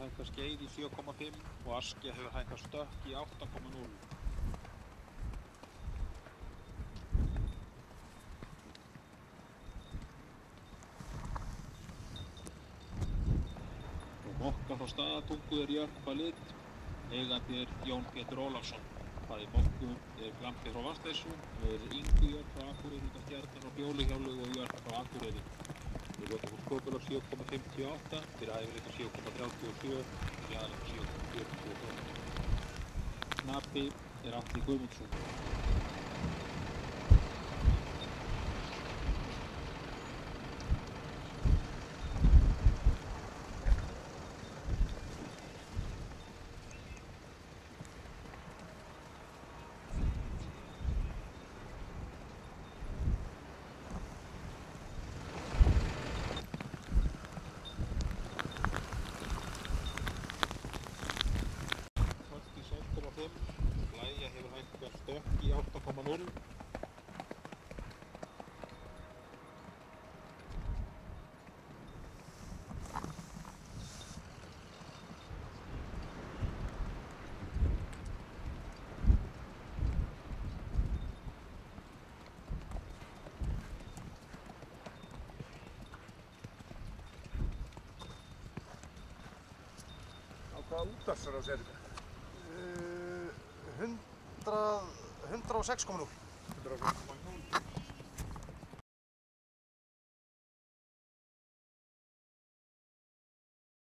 hefur hækkað Skeið í 7,5 og Askja hefur hækkað Stökk í 8,0. Og Mokka frá Staðatungu er Jörpa lit, eigandi er Jón Pétur Ólafsson. Það í Mokku er Glampi frá Vatnsleysu og er Ingu Jörp frá Akureyri út af Stjarnan og Bjólihjálu og Jörp frá Akureyri. Við vorum úr sköpular 7,58, fyrir hæfileika 7,37, fyrir aðeins 7,42. Knapi er Atli Guðmundsson. Blæja hefur hækkað Stökk í 8,0. Á hvaða útvarpsrás er þetta? 106,0. 106,0.